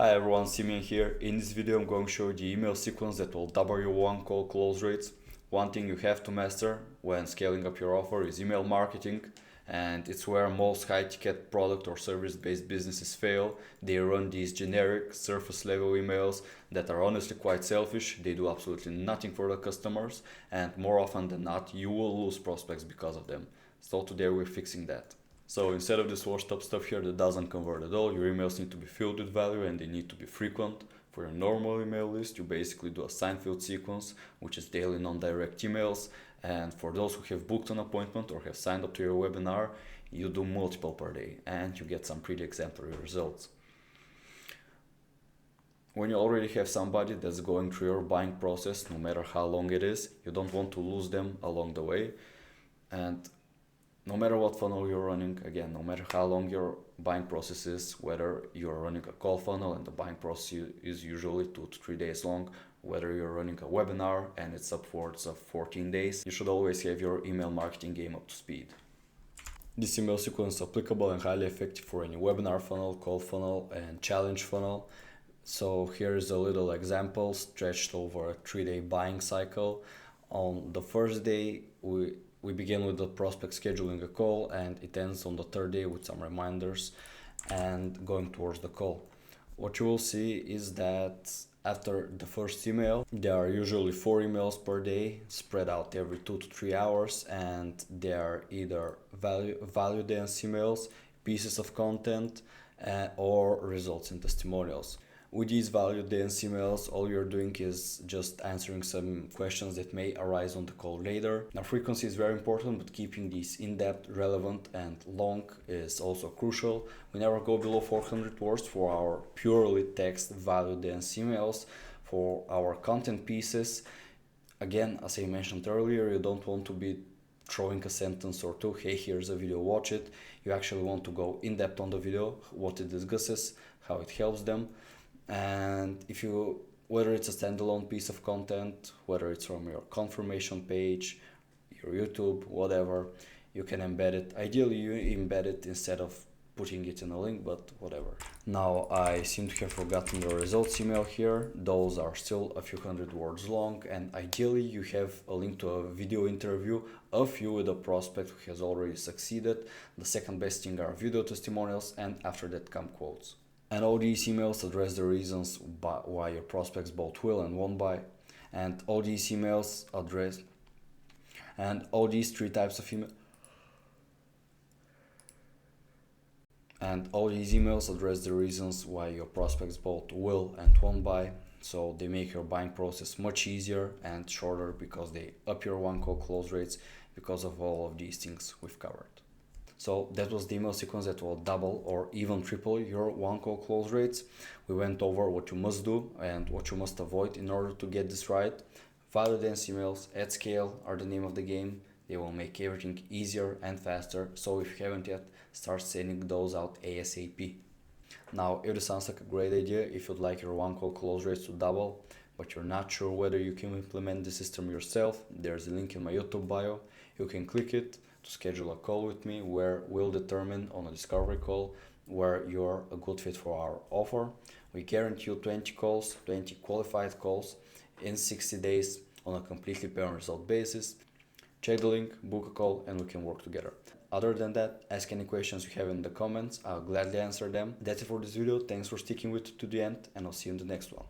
Hi everyone, Simeon here. In this video I'm going to show you the email sequence that will double your one call close rates. One thing you have to master when scaling up your offer is email marketing, and it's where most high ticket product or service based businesses fail. They run these generic surface level emails that are honestly quite selfish. They do absolutely nothing for the customers, and more often than not you will lose prospects because of them. So today we're fixing that. So instead of this washed up stuff here that doesn't convert at all, your emails need to be filled with value and they need to be frequent. For your normal email list, you basically do a Seinfeld sequence, which is daily non-direct emails. And for those who have booked an appointment or have signed up to your webinar, you do multiple per day and you get some pretty exemplary results. When you already have somebody that's going through your buying process, no matter how long it is, you don't want to lose them along the way. And no matter what funnel you're running, again, no matter how long your buying process is, whether you're running a call funnel and the buying process is usually 2 to 3 days long, whether you're running a webinar and it's upwards of 14 days, you should always have your email marketing game up to speed. This email sequence is applicable and highly effective for any webinar funnel, call funnel, and challenge funnel. So here is a little example stretched over a 3-day buying cycle. On the first day, we begin with the prospect scheduling a call, and it ends on the third day with some reminders and going towards the call. What you will see is that after the first email, there are usually 4 emails per day spread out every 2 to 3 hours, and they are either value dense emails, pieces of content, or results and testimonials. With these value dense emails, all you're doing is just answering some questions that may arise on the call later. Now, frequency is very important, but keeping these in-depth, relevant, and long is also crucial. We never go below 400 words for our purely text value dense emails. For our content pieces, again, as I mentioned earlier, you don't want to be throwing a sentence or two, hey, here's a video, watch it. You actually want to go in depth on the video, what it discusses, how it helps them. And whether it's a standalone piece of content, whether it's from your confirmation page, your YouTube, whatever, you can embed it. Ideally, you embed it instead of putting it in a link, but whatever. Now, I seem to have forgotten the results email here. Those are still a few hundred words long, and ideally you have a link to a video interview of you with a prospect who has already succeeded. The second best thing are video testimonials, and after that come quotes. And all these emails address the reasons why your prospects both will and won't buy. And all these emails address, and all these 3 types of email, and all these emails address the reasons why your prospects both will and won't buy. So they make your buying process much easier and shorter because they up your one call close rates because of all of these things we've covered. So that was the email sequence that will double or even triple your one call close rates. We went over what you must do and what you must avoid in order to get this right. Value dense emails at scale are the name of the game. They will make everything easier and faster. So if you haven't yet, start sending those out ASAP. Now, if this sounds like a great idea, if you'd like your one call close rates to double, but you're not sure whether you can implement the system yourself, there's a link in my YouTube bio. You can click it to schedule a call with me where we'll determine on a discovery call where you're a good fit for our offer. We guarantee you 20 calls, 20 qualified calls in 60 days on a completely pay and result basis. Check the link, book a call, and we can work together. Other than that, ask any questions you have in the comments. I'll gladly answer them. That's it for this video. Thanks for sticking with it to the end, and I'll see you in the next one.